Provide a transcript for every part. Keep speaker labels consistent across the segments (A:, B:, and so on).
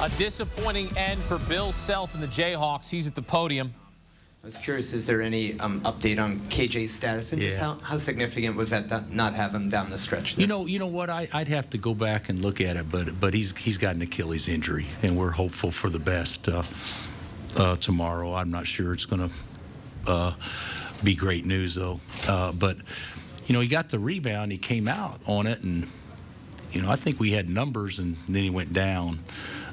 A: A disappointing end for Bill Self and the Jayhawks. He's at the podium.
B: I was curious, is there any update on KJ's status, and just how significant was that not have him down the stretch there?
C: You know what? I'd have to go back and look at it, but he's got an Achilles injury, and we're hopeful for the best tomorrow. I'm not sure it's going to be great news though. But you know, he got the rebound, he came out on it, and you know, I think we had numbers, and then he went down.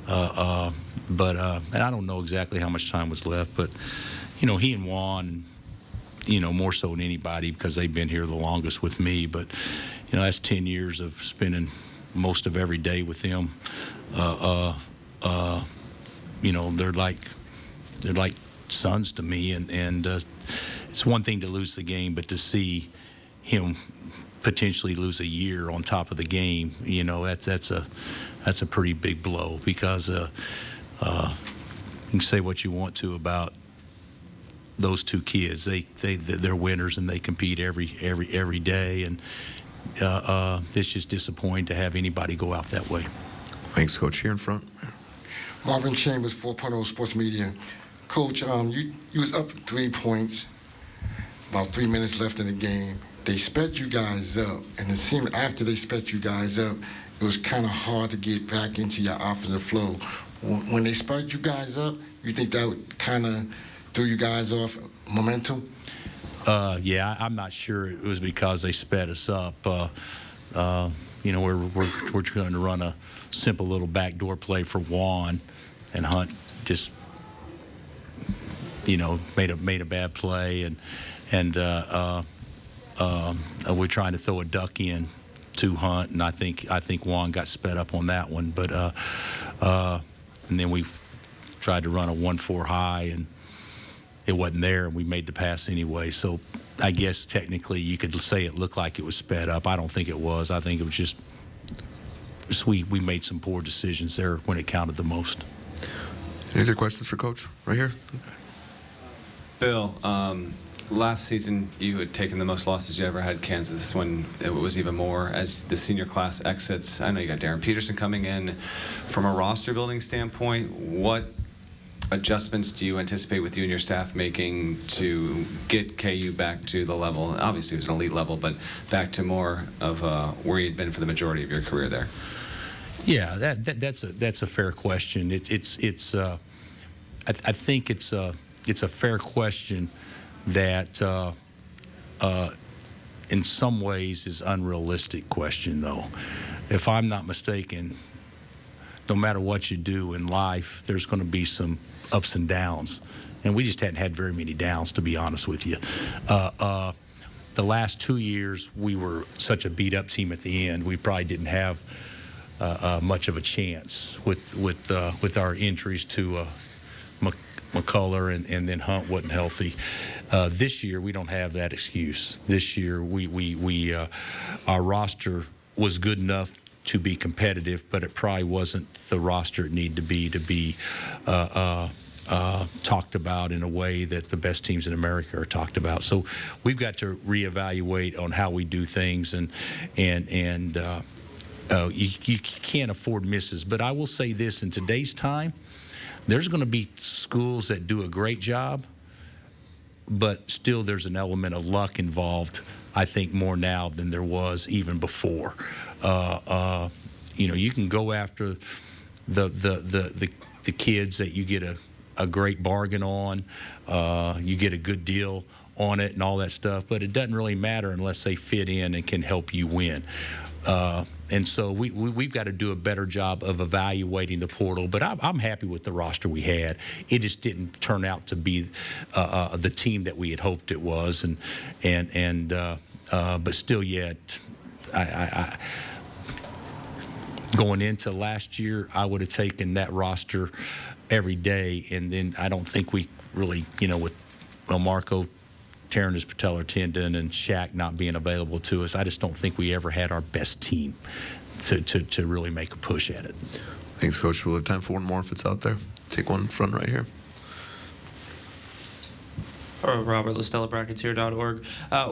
C: And I don't know exactly how much time was left, but you know, he and Juan, you know, more so than anybody because they've been here the longest with me. But you know, that's 10 years of spending most of every day with them. You know, they're like sons to me, and it's one thing to lose the game, but to see him potentially lose a year on top of the game, you know, that's a pretty big blow because you can say what you want to about those two kids. They're winners and they compete every day, and it's just disappointing to have anybody go out that way.
D: Thanks, Coach. Here in front.
E: Marvin Chambers, 4.0 Sports Media. Coach, you was up 3 points, about 3 minutes left in the game. They sped you guys up, and it seemed after they sped you guys up, it was kind of hard to get back into your offensive flow. When they sped you guys up, you think that would kind of threw you guys off momentum?
C: Yeah, I'm not sure it was because they sped us up. You know, we're going to run a simple little backdoor play for Juan, and Hunt just, you know, made a bad play, and we're trying to throw a duck in to Hunt, and I think Juan got sped up on that one, but and then we tried to run a 1-4 high, and it wasn't there, and we made the pass anyway. So I guess technically you could say it looked like it was sped up. I don't think it was. I think it was just we made some poor decisions there when it counted the most.
D: Any other questions for Coach? Right here.
F: Bill, last season you had taken the most losses you ever had Kansas. This one, it was even more as the senior class exits. I know you got Darren Peterson coming in. From a roster building standpoint, what adjustments do you anticipate with you and your staff making to get KU back to the level? Obviously, it was an elite level, but back to more of where you'd been for the majority of your career there.
C: Yeah, that's a fair question. I think it's a fair question that in some ways is unrealistic question though. If I'm not mistaken, no matter what you do in life, there's going to be some ups and downs, and we just hadn't had very many downs, to be honest with you. The last 2 years, we were such a beat-up team at the end. We probably didn't have much of a chance with our injuries to McCullough, and then Hunt wasn't healthy. This year, we don't have that excuse. This year, our roster was good enough to be competitive, but it probably wasn't the roster it needed to be talked about in a way that the best teams in America are talked about. So we've got to reevaluate on how we do things, and you can't afford misses. But I will say this: in today's time, there's going to be schools that do a great job, but still there's an element of luck involved, I think, more now than there was even before. You know, you can go after the kids that you get a great bargain on, you get a good deal on it and all that stuff, but it doesn't really matter unless they fit in and can help you win. And so we've got to do a better job of evaluating the portal. But I'm happy with the roster we had. It just didn't turn out to be the team that we had hoped it was, but still yet, I going into last year, I would have taken that roster every day, and then I don't think we really, you know, with Marco tearing his patellar tendon and Shaq not being available to us, I just don't think we ever had our best team to really make a push at it.
D: Thanks, Coach. We'll have time for one more if it's out there. Take one front right here.
G: Or Robert Listella, Bracketeer.org.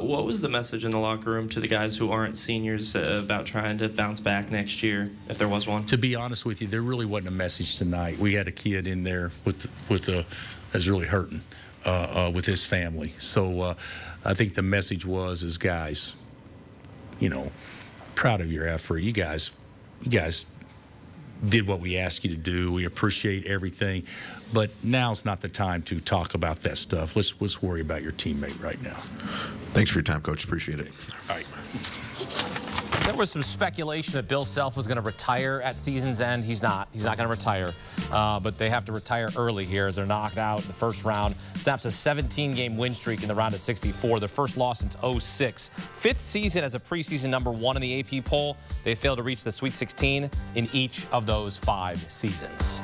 G: What was the message in the locker room to the guys who aren't seniors about trying to bounce back next year, if there was one?
C: To be honest with you, there really wasn't a message tonight. We had a kid in there that's really hurting with his family. So I think the message was guys, proud of your effort. You guys did what we asked you to do. We appreciate everything, but now's not the time to talk about that stuff. Let's worry about your teammate right now.
D: Thanks for your time, Coach. Appreciate it.
C: All right.
A: There was some speculation that Bill Self was going to retire at season's end. He's not. He's not going to retire. But they have to retire early here as they're knocked out in the first round. Snaps a 17-game win streak in the round of 64. Their first loss since 06. Fifth season as a preseason #1 in the AP poll. They failed to reach the Sweet 16 in each of those 5 seasons.